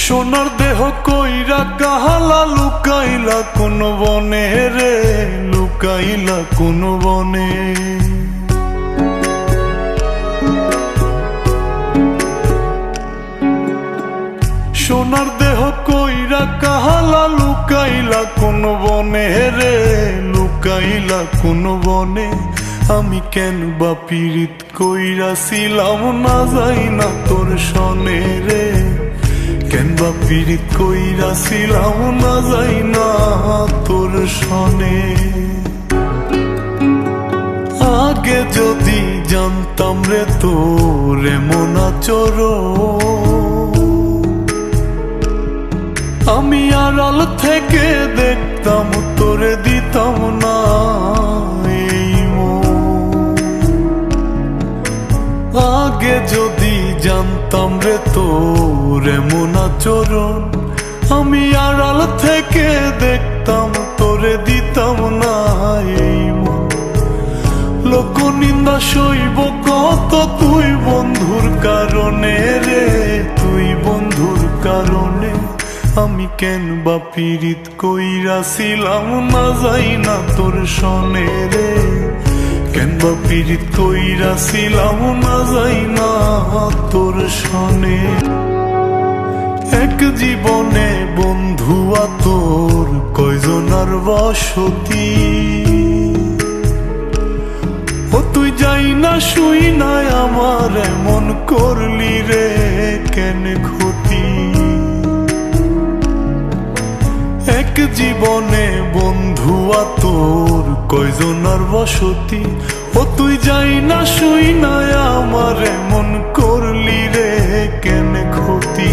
সোনার দেহ কইরা কাহালা লুকাইলা কোন বনে রে, লুকাইলা কোন বনে। সোনার দেহ কইরা কাহালা লুকাইলা কোন বনে রে, লুকাইলা কোন বনে। আমি কেন বা পীড়িত কইরাছিলাম না যাই না তোর সনে রে, কেন বা পীড়িত কইরাছিলাম না যাই না তোর সনে। আগে যদি জানতাম রে তোর এমন আচরণ, আমি আড়াল থেকে দেখতাম তোরে দিতাম না এই মন। আগে যদি জানতাম রে তোর এমন আচরণ, আমি আড়াল থেকে দেখতাম তোরে দিতাম না এই মন। লোক নিন্দা সইব কত তুই বন্ধুর কারণে রে, তুই বন্ধুর কারণে। আমি কেন বা পীড়িত কইরাছিলাম না যাই না তোর সনে রে, কেন বা পীড়িত কইরাছিলাম না যাই না তোর সনে। এক জীবনে বন্ধু তোর কয়জনার বসতি, ও তুই যাই না শুই না আমার এমন করলি রে কেন ক্ষতি। এক জীবনে বন্ধু তোর কয়জনার বসতি, ও তুই যাই না শুই না আমার এমন করলি রে কেন ক্ষতি।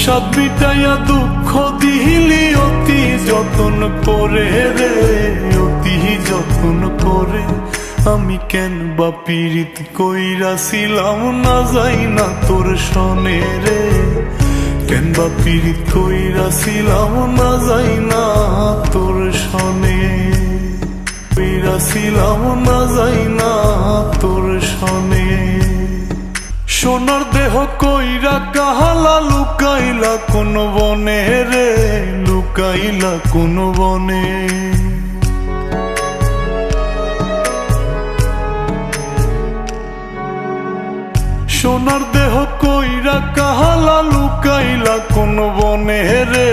সাত মিটাইয়া দুঃখ দিলি অতি যতন করে রে, অতি যতন করে। আমি কেন বা পীড়িত কইরাছিলাম না যাই না তোর সনে রে, কেন বা পীড়িত কইরাছিলাম না যাই না তোর সনে, কইরাছিলাম না যাই না তোর সনে। সোনার দেহ কইরা কাহালা লুকাইলা কোন বনে রে, লুকাইলা কোন বনে। সোনার দেহ কইরা কাহালা লুকাইলা কোন বনে রে,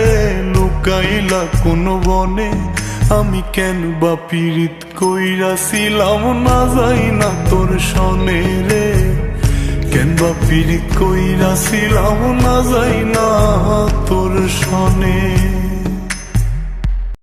লুকাইলা কোন বনে। আমি কেন বা পীড়িত কইরাছিলাম না যাই না তোর সনে রে, কেন বা পীড়িত কইরাছিলাম না যাই না তোর সনে।